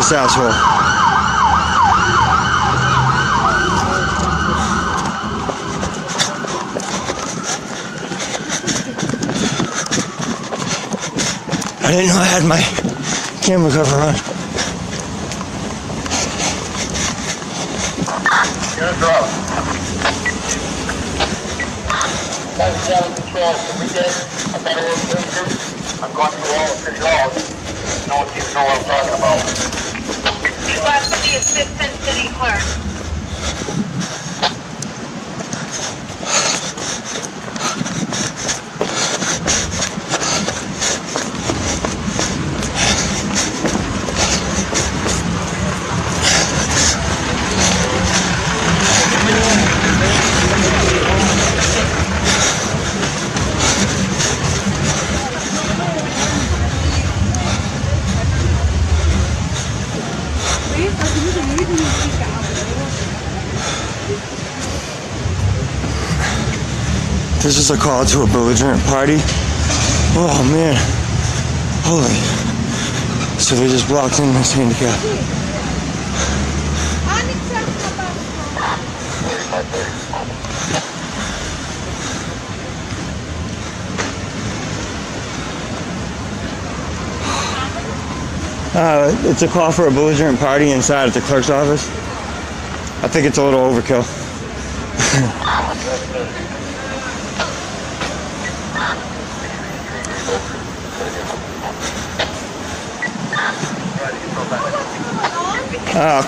this asshole. I didn't know I had my camera cover on. Here's Rob. 97 Control, can we get a better location? I'm going through all the city halls. No one seems to know what I'm talking about. Request for the assistant city clerk. This is a call to a belligerent party. Oh man. Holy. So they just blocked in this handicap. It's a call for a belligerent party inside at the clerk's office. I think it's a little overkill.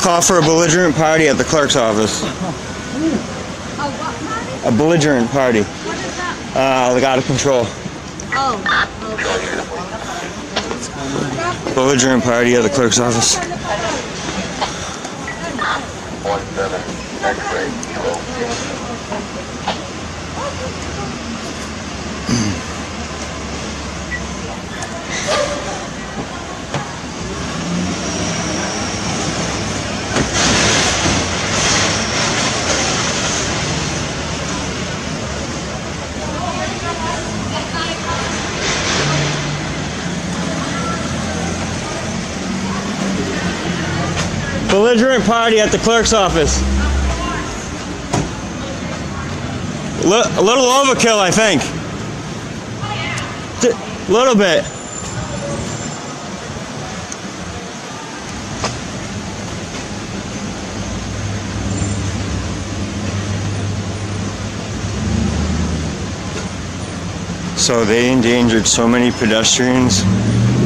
Call for a belligerent party at the clerk's office. A belligerent party. What is that? Like out of control. Oh. Belligerent party at the clerk's office. 17 X-ray, kilo. Belligerent party at the clerk's office. A little overkill, I think. A little bit. So they endangered so many pedestrians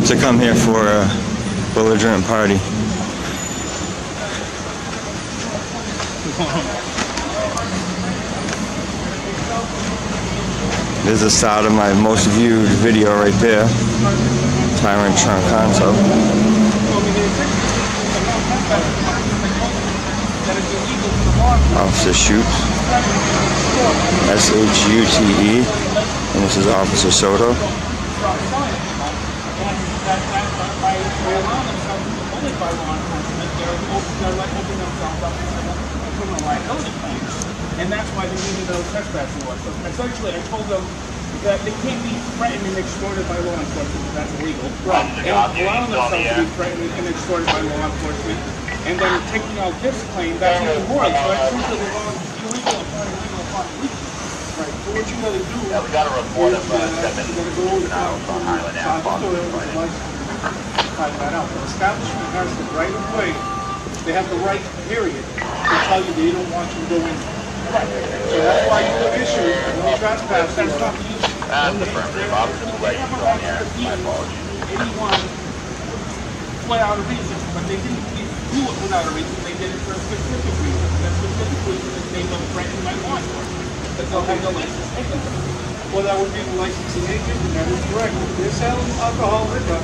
to come here for a belligerent party. This is the start of my most viewed video right there. Troncoso. Officer shoots. S-H-U-T-E. And this is Officer Soto. And that's why they needed those trespassing laws. So essentially, I told them that they can't be threatened and extorted by law enforcement. That's illegal. Right. And allowing themselves to be threatened and extorted by law enforcement, and then taking out this claim, that's even more. So that's simply illegal upon illegal upon illegal. Right. So what you got to do? Yeah, we got a report of 7 now on Highland Avenue. Find that out. The establishment has the right of way. They have the right, period, to tell you they don't want you to go in. Right. So that's why you have issues when you trespass. That's not the issue. That's affirmative. Officer will let you go in there. My apologies. Anyone without a reason, but they didn't do it without a reason. They did it for a specific reason. That specific reason is they don't threaten my law enforcement. But they'll have the license taken. Well, that would be the licensing agent, and that is correct. If they're selling alcohol liquor,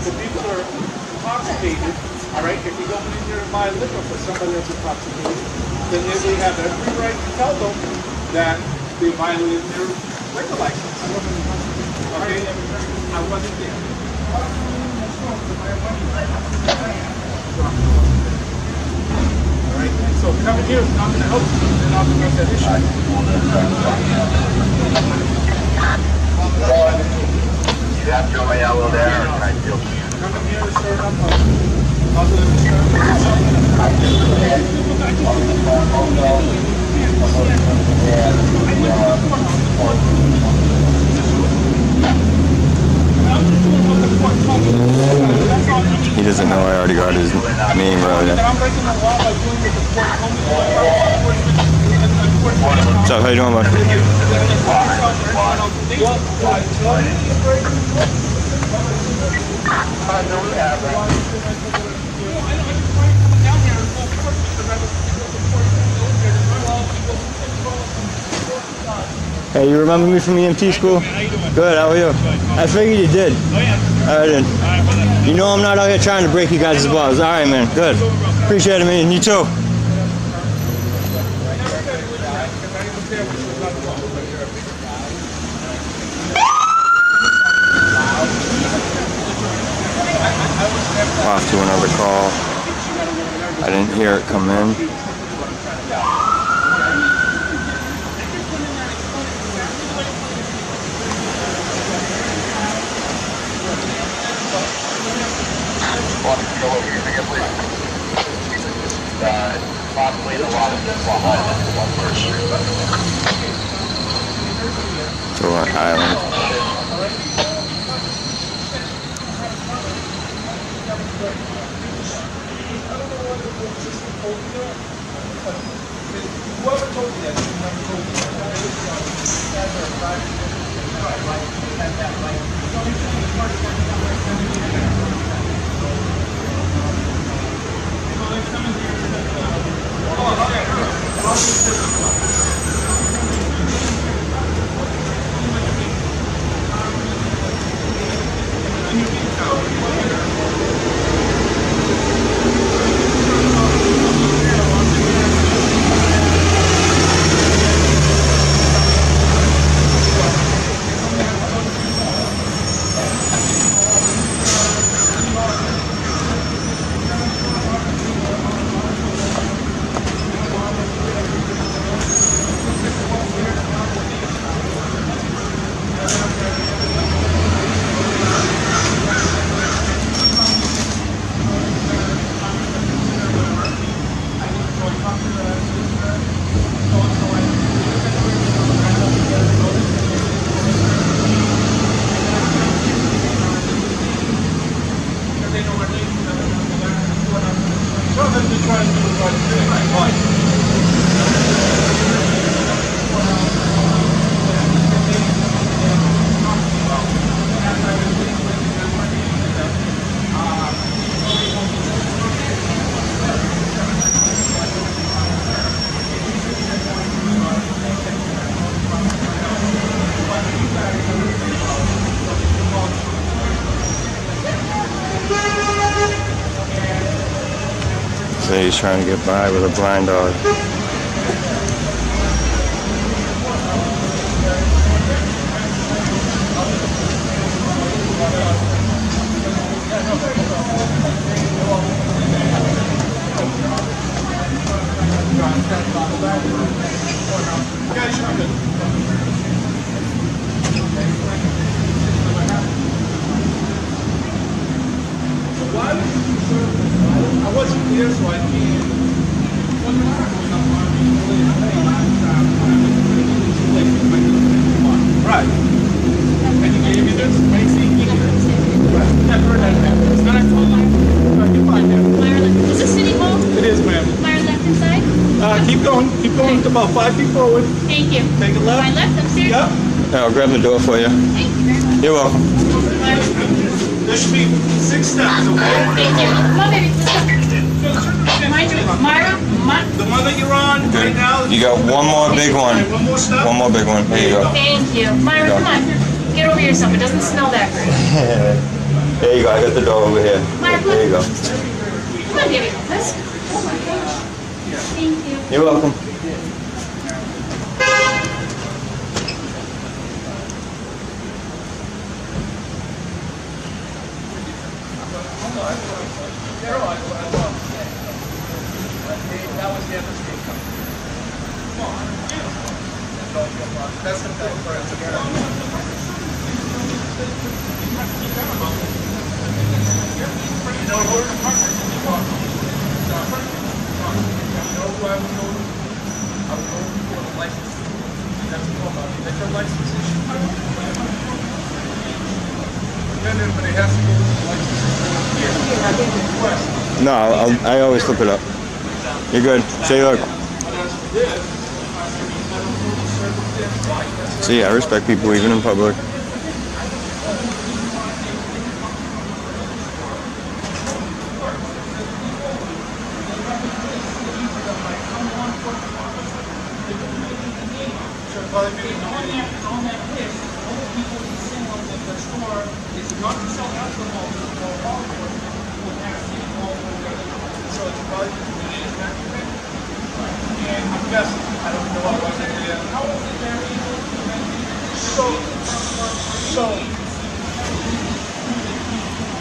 the people are intoxicated. All right, if you go in there and buy liquor for somebody that's intoxicated, then they have every right to tell them that they violated their liquor license. Okay, I wasn't there. All right, so coming here is not going to help you. They're not going to make that issue. You have your way out there, or can I feel? Coming here is showing up. I'll do it. What's up? How you doing, bud? Hey, you remember me from EMT school? Good, how are you? I figured you did. I did. You know I'm not out here trying to break you guys' balls. Alright, man. Good. Appreciate it, man. You too. Off to another call. I didn't hear it come in. To our island. Whoever told you that, whoever told So he's trying to get by with a blind dog. I wasn't here, so I can't. Right. And you gave me this amazing right. Never heard that. It's not I told you. You find it. Is this City Hall? It is, ma'am. Fire left inside? Keep going. Keep going. It's about 5 feet forward. Thank you. Take a left. My left upstairs? Yep. I'll grab the door for you. Thank you very much. You're welcome. There should be 6 steps, okay? Thank you. Come on, baby. Let's go. Myra? The one that you're on right now. You got one more big one. One more step. One more big one. There you go. Thank you. Myra, come on. Get over yourself. It doesn't smell that great. There you go. I got the door over here. Myra, come on. There you go. Come on, baby. Let's go. Oh, my gosh. Thank you. You're welcome. That's the thing for us again. You know who I would go to? I would go for the license. That's your license issue. But it has to go to the license. No, I always flip it up. You're good. Say look. See, I respect people even in public.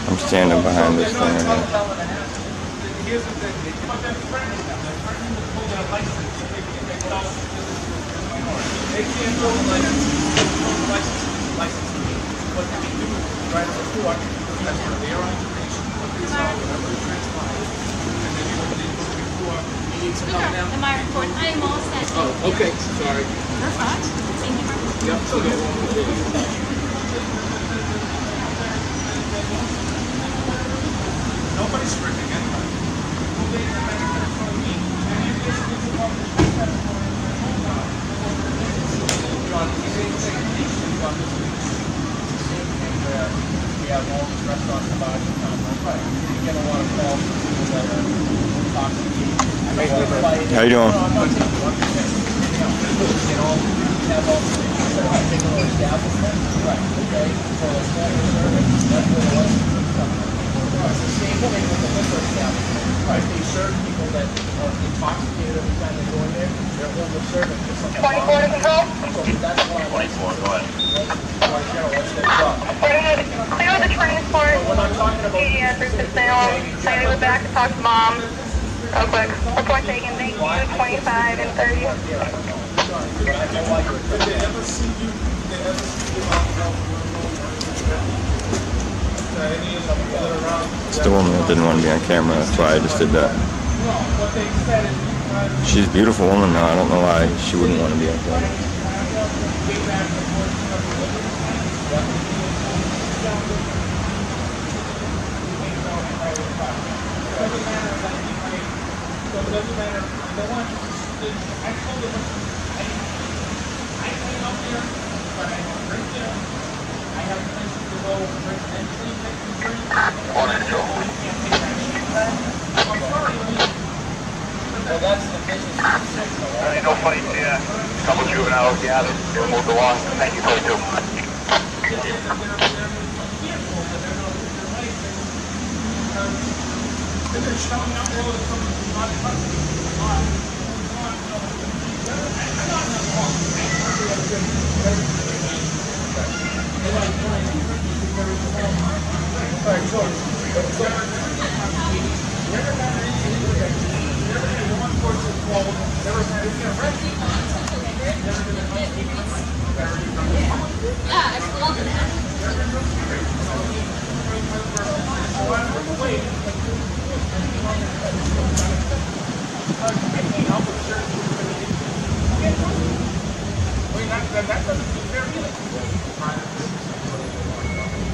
I'm standing behind this thing right here. Here's the thing, they come up and threaten them. They're threatening to pull their license. They can't pull the license. License. What they do is write a report as for their occupation, what they saw, whatever transpired. And then you put the report. You need to know them. My report. I am all set. Oh, okay. Sorry. You're fine. Thank you very much. Yep. Okay. Nobody's stripping anybody. John, the same thing on this week. Where we have all these restaurants and bars in town. Right. You get a lot of calls from people that are intoxicated. How you doing? I'm not taking one thing. You know, have all the things that are particular establishment. Right. Okay. For a small service, that's where the license is coming. It's the same thing with the liquor establishment. Right. They serve people that are intoxicated every time they go in there. They're over-serving for something. 24 to control. So that's why 24, go ahead. Clear the transport. we're not talking about Yeah, through the sale. I gotta go back and talk to mom. Real quick. Report taken. Thank you. 25 and 30. Did they ever see you? Did they ever see you any of them that are around? It's the woman that didn't want to be on camera, that's why I just did that. What they said is She's a beautiful woman now, I don't know why she wouldn't want to be on camera. doesn't matter. I want you to, I told them, I came up here, but I don't drink there. I have permission to go residentially, take some drinks. I'm sorry, well, that's the business of the six, I know funny, yeah. A couple juveniles gathered, they moved along. Thank you for the and they're showing up all the time. That doesn't seem fair either.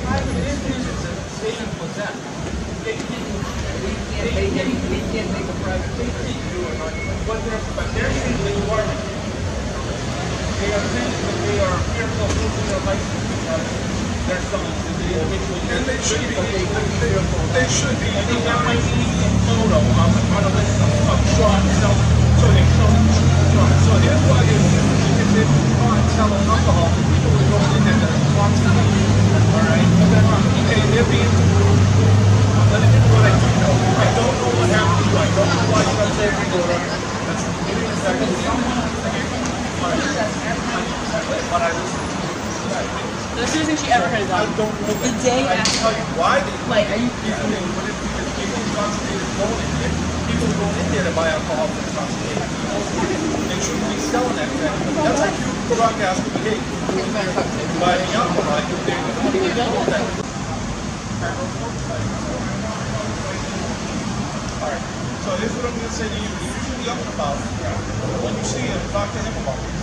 Private business is a station with them. We can't make a private business do it on what they're saying they are. They are saying that they are fearful of losing their license because they're selling to the individual. And they should be. They should be. I think that might be a photo on a list of Sean. So they show Sean. So here's what it is. If they can't sell alcohol, people will go in there and watch them. All right? Okay, they're being... Let me do what I do know. I don't know what happened to you. I don't know why you got saved in order. That's what I listen to. The first thing she ever heard is I don't know the day I can tell you why they like, are you people intoxicated going in there. People going in there to buy alcohol for intoxicated. They shouldn't be selling that crap. That's like you broadcast the behavior. Buy the alcohol, they're going to that. Alright, so here's what I'm going to say to you. You're usually up and about. When you see him, talk to him about this.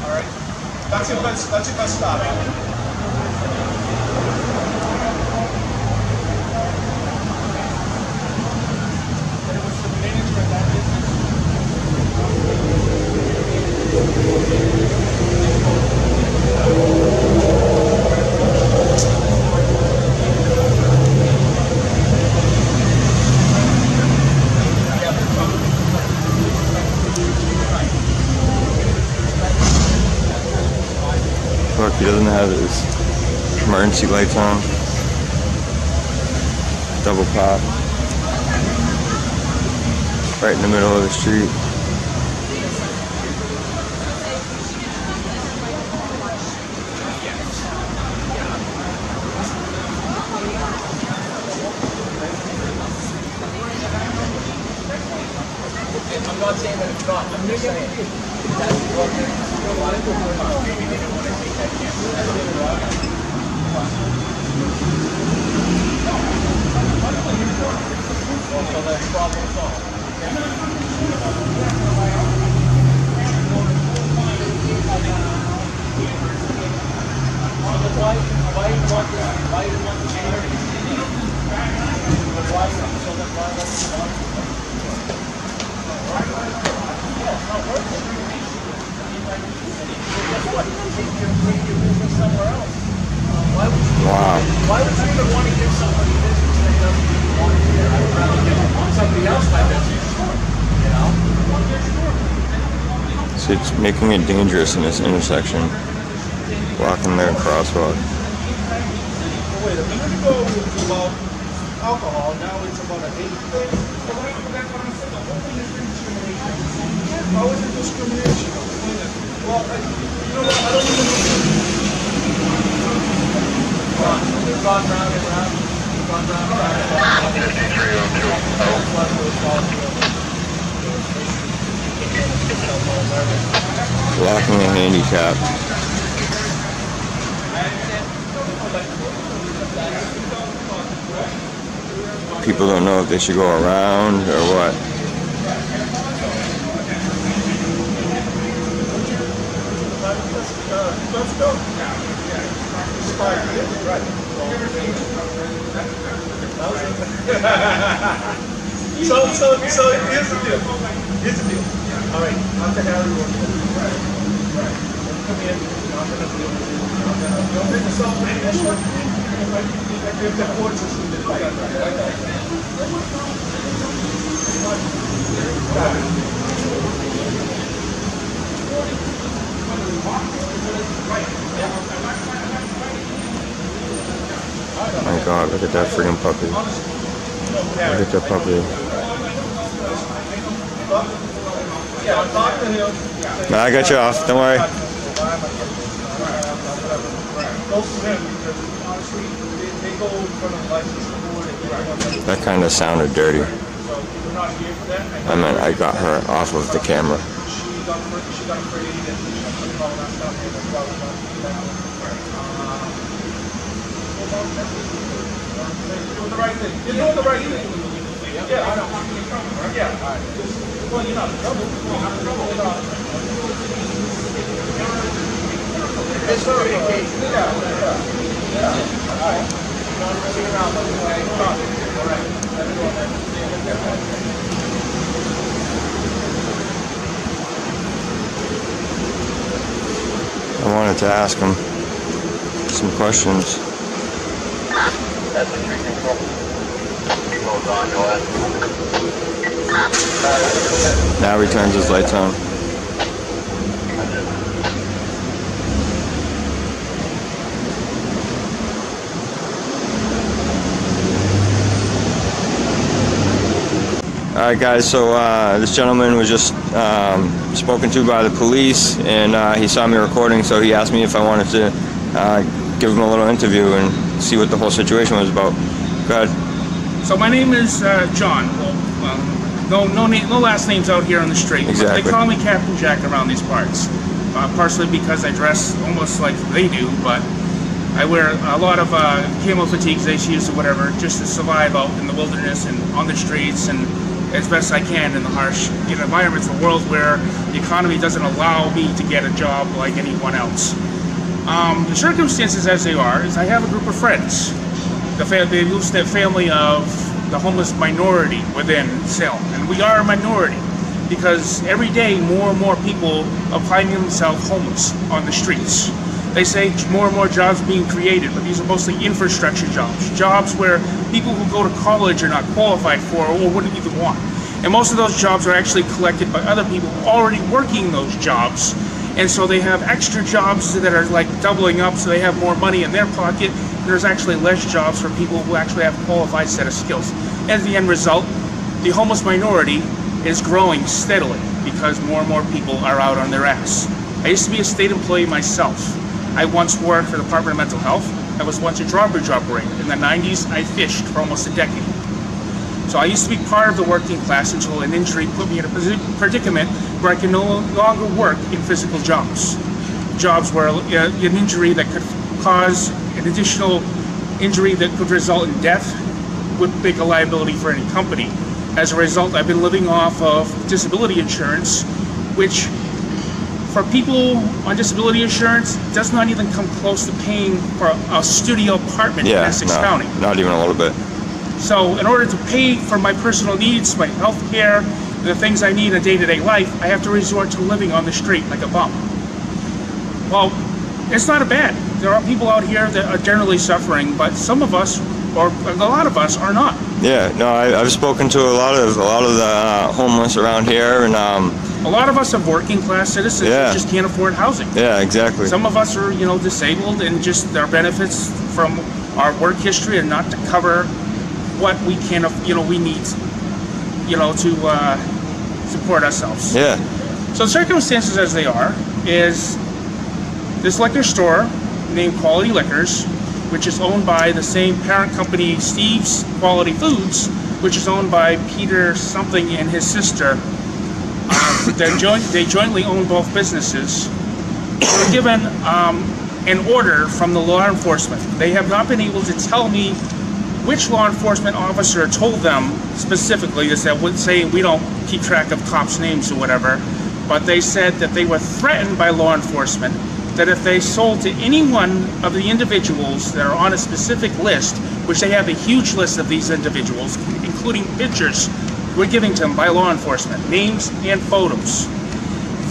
Alright? That's your best start. And it was the manager of that business. Look, he doesn't have his emergency lights on. Double pop. Right in the middle of the street. I'm not saying that it's not. I'm just saying that's what maybe they don't want to take that chance. So that's problem solved. Why you want the charity? Wow. Why would you even want to give somebody business that doesn't even want to do? I'd rather give somebody else my business, you know? So it's making it dangerous in this intersection. Blocking their crosswalk. Wait, a minute ago it was about alcohol, now it's about a hate thing. How is it discrimination? Well, you know what, I don't even know. They've gone round and round. They've gone round and round. 5302. Blocking a handicap. People don't know if they should go around or what. Let's go. So here's the deal. All right, after Harry works. Right. Come in. I'm gonna deal with it. Don't make yourself an issue. If the court system did My God, look at that freaking puppy. Look at that puppy. I got you off, don't worry. That kind of sounded dirty. I mean, I got her off of the camera. You're doing the right thing. Yeah, I know. Yeah. Well, you're not in trouble. You're not in trouble. It's for vacation. Yeah. All right. See you around. All right. I wanted to ask him some questions. That's the street control. Hold on, go ahead. Now he turns his lights on. Alright guys, so this gentleman was just spoken to by the police, and he saw me recording, so he asked me if I wanted to give him a little interview and see what the whole situation was about. Go ahead. So my name is John. Well, no last names out here on the street. Exactly. They call me Captain Jack around these parts. Partially because I dress almost like they do, but I wear a lot of camo fatigues, ACUs or whatever, just to survive out in the wilderness and on the streets and as best I can in the harsh environments of the world where the economy doesn't allow me to get a job like anyone else. The circumstances as they are is I have a group of friends. The family of the homeless minority within Salem, and we are a minority. because every day more and more people are finding themselves homeless on the streets. They say more and more jobs are being created, but these are mostly infrastructure jobs. Jobs where people who go to college are not qualified for or wouldn't even want. And most of those jobs are actually collected by other people already working those jobs. And so they have extra jobs that are like doubling up, so they have more money in their pocket. There's actually less jobs for people who actually have a qualified set of skills. As the end result, the homeless minority is growing steadily because more and more people are out on their ass. I used to be a state employee myself. I once worked for the Department of Mental Health. I was once a drawbridge operator. In the 90s, I fished for almost a decade. So I used to be part of the working class until an injury put me in a predicament where I can no longer work in physical jobs. Jobs where an injury that could cause an additional injury that could result in death would make a liability for any company. As a result, I've been living off of disability insurance, which for people on disability insurance does not even come close to paying for a studio apartment in Essex County. Not even a little bit. So in order to pay for my personal needs, my health care, the things I need in day-to-day life, I have to resort to living on the street like a bum. Well, it's not bad. There are people out here that are generally suffering, but some of us, or a lot of us, are not. Yeah, no, I've spoken to a lot of the homeless around here, and a lot of us are working class citizens that just can't afford housing. Yeah, exactly. Some of us are, disabled, and just their benefits from our work history are not to cover what we can, we need, to support ourselves. Yeah. So the circumstances as they are is this liquor store named Quality Liquors, which is owned by the same parent company, Steve's Quality Foods, which is owned by Peter something and his sister. They jointly own both businesses. They were given an order from the law enforcement. They have not been able to tell me which law enforcement officer told them specifically. That would say we don't keep track of cops' names or whatever, but they said that they were threatened by law enforcement that if they sold to any one of the individuals that are on a specific list, which they have a huge list of these individuals, including pictures we're giving to them by law enforcement, names and photos,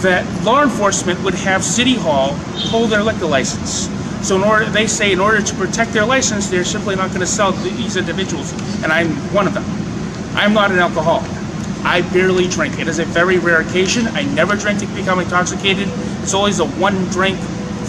that law enforcement would have City Hall pull their liquor license. So they say in order to protect their license, they're simply not going to sell to these individuals, and I'm one of them. I'm not an alcoholic. I barely drink. It is a very rare occasion. I never drink to become intoxicated. It's always a one-drink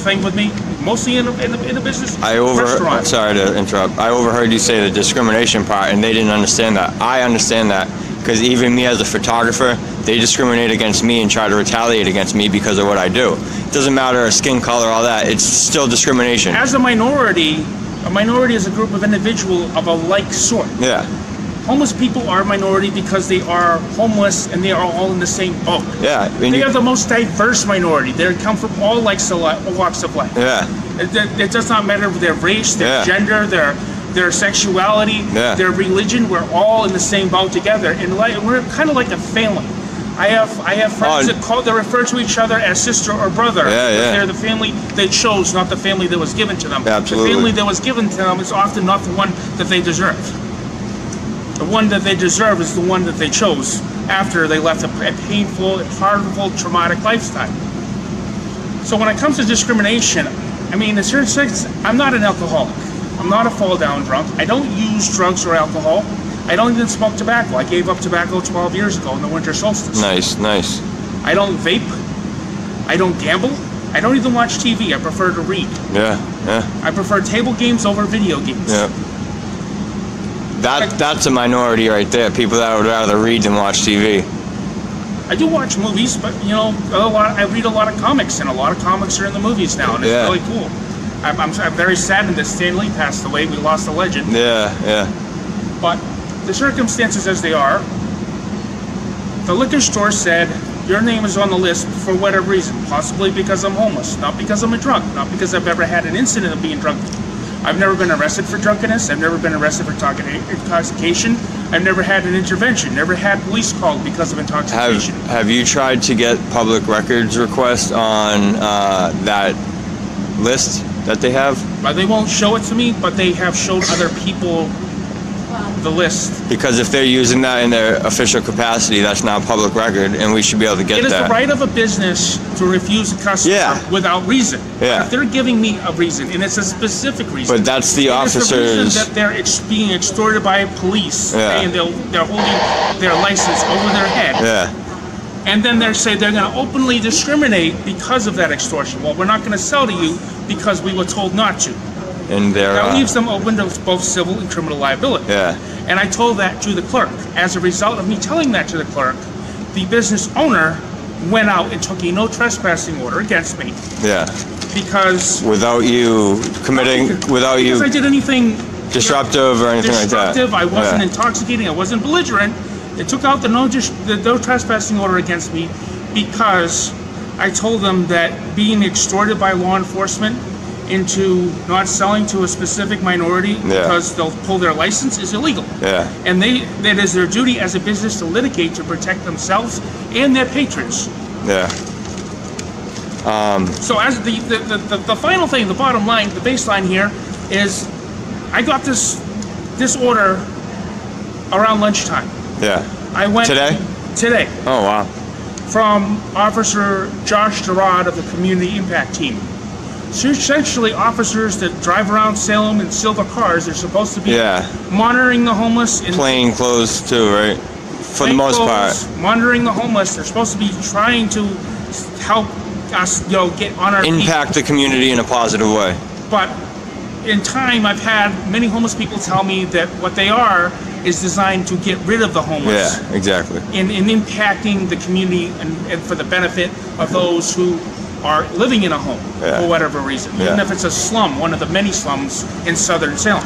thing with me, mostly in the business restaurant. Sorry to interrupt. I overheard you say the discrimination part, and they didn't understand that. I understand that, because even me as a photographer, they discriminate against me and try to retaliate against me because of what I do. It doesn't matter skin color, all that. It's still discrimination. As a minority is a group of individuals of a like sort. Yeah. Homeless people are a minority because they are homeless and they are all in the same boat. Yeah. They are the most diverse minority. They come from all walks of life. Yeah. It does not matter their race, their gender, their sexuality, their religion. We're all in the same boat together, and we're kind of like a family. I have friends that refer to each other as sister or brother. They're the family they chose, not the family that was given to them. Absolutely. The family that was given to them is often not the one that they deserve. The one that they deserve is the one that they chose after they left a painful, harmful, traumatic lifestyle. So when it comes to discrimination, I mean, in certain sense, I'm not an alcoholic. I'm not a fall-down drunk. I don't use drugs or alcohol. I don't even smoke tobacco. I gave up tobacco 12 years ago in the winter solstice. Nice, nice. I don't vape. I don't gamble. I don't even watch TV. I prefer to read. Yeah, yeah. I prefer table games over video games. Yeah. That's a minority right there. People that would rather read than watch TV. I do watch movies, but I read a lot of comics, and a lot of comics are in the movies now, and it's really cool. I'm very saddened that Stan Lee passed away. We lost a legend. Yeah, yeah. But the circumstances as they are, the liquor store said, your name is on the list for whatever reason, possibly because I'm homeless, not because I'm a drunk, not because I've ever had an incident of being drunk. I've never been arrested for drunkenness. I've never been arrested for intoxication. I've never had an intervention, never had police called because of intoxication. Have you tried to get public records requests on that list that they have? They won't show it to me, but they have showed other people the list. Because if they're using that in their official capacity, that's not public record, and we should be able to get It is that. the right of a business to refuse a customer without reason. Yeah. If they're giving me a reason, and it's a specific reason. But that's the officers. It's the reason that they're being extorted by police, and they're holding their license over their head. Yeah. And then they say they're going to openly discriminate because of that extortion. Well, we're not going to sell to you because we were told not to. And that leaves them open to both civil and criminal liability. Yeah. And I told that to the clerk. As a result of me telling that to the clerk, the business owner went out and took a no trespassing order against me. Yeah. Because without you committing, without you. Because I did anything disruptive or anything like that. I wasn't intoxicating. I wasn't belligerent. They took out the no trespassing order against me because I told them that being extorted by law enforcement into not selling to a specific minority because they'll pull their license is illegal. Yeah. And that is their duty as a business to litigate to protect themselves and their patrons. Yeah. So as the final thing, the bottom line, the baseline here is I got this order around lunchtime. Yeah. I went today. Oh wow. From Officer Josh Gerard of the Community Impact Team. So essentially, officers that drive around Salem in silver cars, they're supposed to be monitoring the homeless. In plain clothes too, right? For the most part. Monitoring the homeless. They're supposed to be trying to help us, get on our impact the community in a positive way. But in time, I've had many homeless people tell me that what they are is designed to get rid of the homeless. Yeah, exactly. In impacting the community and for the benefit of those who are living in a home for whatever reason. Even if it's a slum, one of the many slums in southern Salem.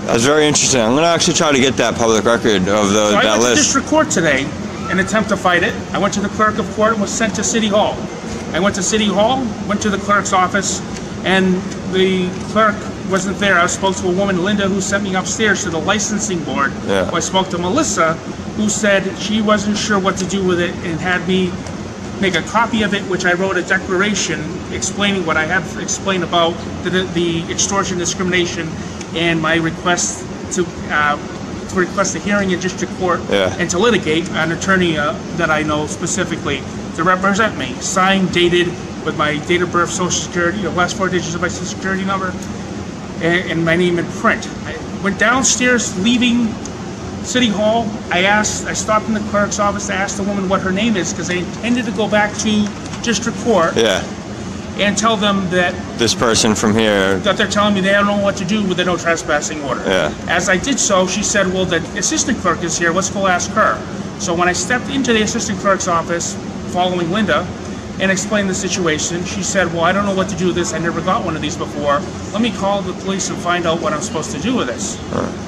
That's very interesting. I'm going to actually try to get that public record of that list. I went to district court today in an attempt to fight it. I went to the clerk of court and was sent to City Hall. I went to City Hall, went to the clerk's office, and the clerk wasn't there. I spoke to a woman, Linda, who sent me upstairs to the licensing board. I spoke to Melissa, who said she wasn't sure what to do with it and had me make a copy of it, which I wrote a declaration explaining what I have explained about the extortion, discrimination, and my request to request a hearing in district court and to litigate an attorney that I know specifically to represent me, signed, dated, with my date of birth, social security, the last 4 digits of my social security number, and my name in print. I went downstairs, leaving City Hall. I stopped in the clerk's office to ask the woman what her name is because I intended to go back to district court and tell them that this person from here, that they're telling me they don't know what to do with the no trespassing order. As I did so, she said, well, the assistant clerk is here, let's go ask her. So when I stepped into the assistant clerk's office following Linda and explained the situation, she said, well, I don't know what to do with this, I never got one of these before, let me call the police and find out what I'm supposed to do with this.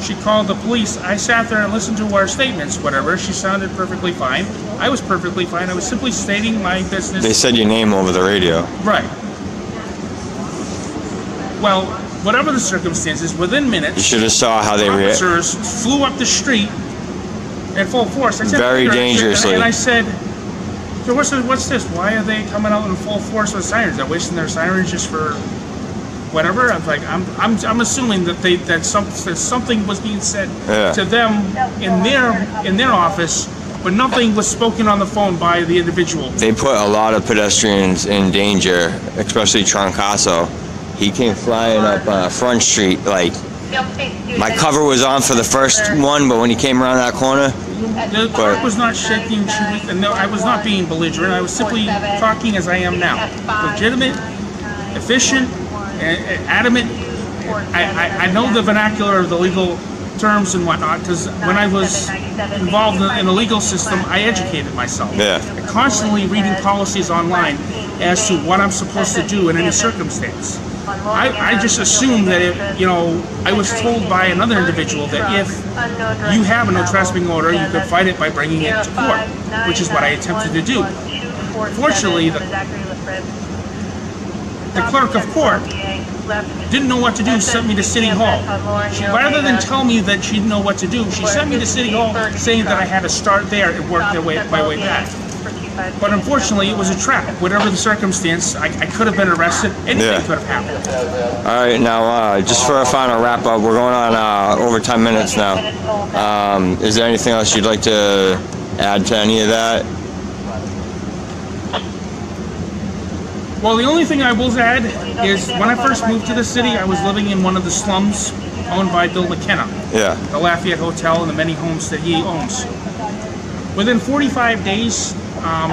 She called the police. I sat there and listened to her statements, whatever. She sounded perfectly fine. I was perfectly fine. I was simply stating my business. They said your name over the radio. Right. Well, whatever the circumstances, within minutes, you should have saw how they reacted. Officers flew up the street in full force. I said, very dangerously. And I said, so what's this? Why are they coming out in full force with sirens? They're wasting their sirens just for whatever. I'm like, I'm assuming that something was being said to them in their office, but nothing was spoken on the phone by the individual. They put a lot of pedestrians in danger, especially Troncoso. He came flying up Front Street, like my cover was on for the first one, but when he came around that corner, the clerk was not shaking. I was not being belligerent. I was simply talking as I am now, legitimate, efficient, adamant. I know the vernacular of the legal terms and whatnot because when I was involved in the legal system, I educated myself. I constantly reading policies online as to what I'm supposed to do in any circumstance. I just assumed that I was told by another individual that if you have a no trespassing order, you could fight it by bringing it to court, which is what I attempted to do. Fortunately, the clerk of court didn't know what to do, sent me to City Hall. Rather than tell me that she didn't know what to do, she sent me to City Hall saying that I had to start there and work my way back. But unfortunately, it was a trap. Whatever the circumstance, I could have been arrested. Anything could have happened. All right, now just for a final wrap up, we're going on over 10 minutes now. Is there anything else you'd like to add to any of that? Well, the only thing I will add is when I first moved to the city, I was living in one of the slums owned by Bill McKenna. Yeah. The Lafayette Hotel and the many homes that he owns. Within 45 days,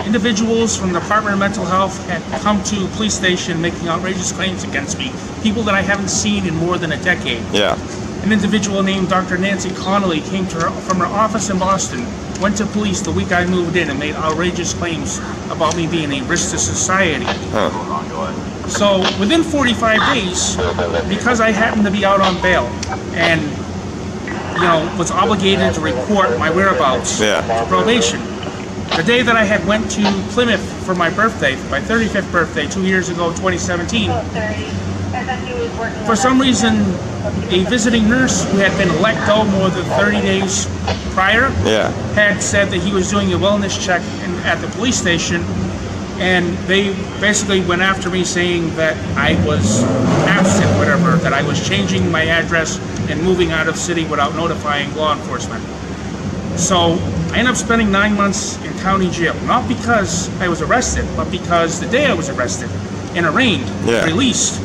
individuals from the Department of Mental Health had come to the police station making outrageous claims against me. People that I haven't seen in more than a decade. Yeah. An individual named Dr. Nancy Connolly came to from her office in Boston, went to police the week I moved in and made outrageous claims about me being a risk to society. So within 45 days, because I happened to be out on bail and was obligated to report my whereabouts to probation, the day that I had went to Plymouth for my birthday, my 35th birthday, 2 years ago, 2017, for some reason, a visiting nurse who had been let go more than 30 days prior had said that he was doing a wellness check at the police station, and they basically went after me saying that I was absent, whatever, that I was changing my address and moving out of city without notifying law enforcement. So I ended up spending 9 months in county jail, not because I was arrested, but because the day I was arrested and arraigned, released,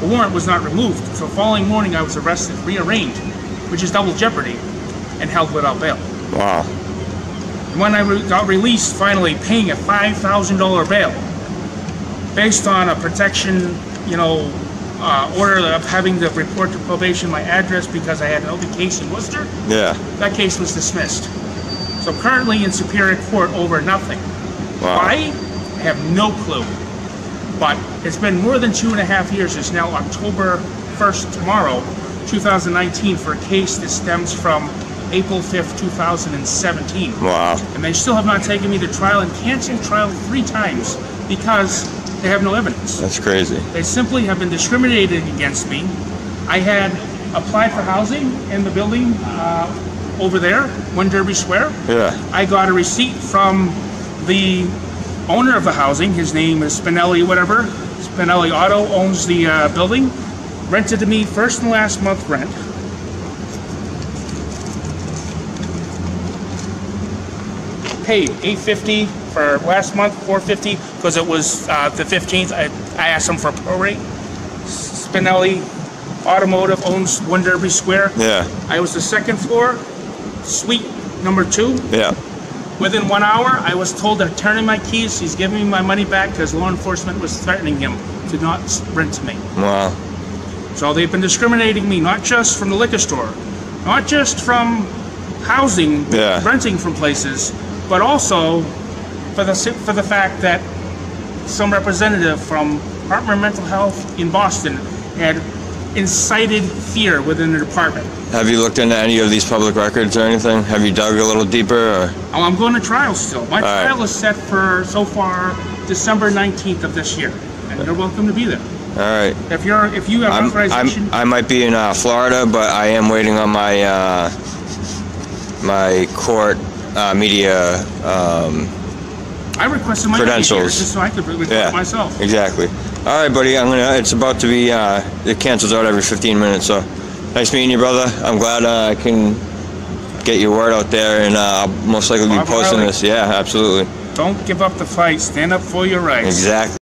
the warrant was not removed. So following morning I was arrested, rearraigned, which is double jeopardy, and held without bail. Wow. When I got released, finally paying a $5,000 bail, based on a protection, order of having to report to probation my address because I had an open case in Worcester. Yeah. That case was dismissed. So currently in Superior Court over nothing. Wow. Why? I have no clue. But it's been more than 2.5 years. It's now October 1st tomorrow, 2019, for a case that stems from April 5th, 2017. Wow. And they still have not taken me to trial and canceled trial 3 times because they have no evidence. That's crazy. They simply have been discriminating against me. I had applied for housing in the building over there, 1 Derby Square. Yeah. I got a receipt from the owner of the housing. His name is Spinelli whatever. Spinelli Auto owns the building. Rented to me first and last month rent. Paid $850 for last month, $450 because it was the 15th. I asked him for a prorate. Spinelli Automotive owns 1 Derby Square. Yeah. I was the 2nd floor, suite number 2. Yeah. Within 1 hour, I was told to turn in my keys. He's giving me my money back because law enforcement was threatening him to not rent to me. Wow. So they've been discriminating me, not just from the liquor store, not just from housing, renting from places, but also for the fact that some representative from Department of Mental Health in Boston had incited fear within the department. Have you looked into any of these public records or anything? Have you dug a little deeper? Or? Oh, I'm going to trial still. My trial is set for, so far, December 19th of this year. And you're welcome to be there. All right. If you have authorization. I might be in Florida, but I am waiting on my my court media I requested my credentials just so I could record myself. Exactly. All right, buddy. It's about to be. It cancels out every 15 minutes. So, nice meeting you, brother. I'm glad I can get your word out there, and I'll most likely be posting this. Yeah, absolutely. Don't give up the fight. Stand up for your rights. Exactly.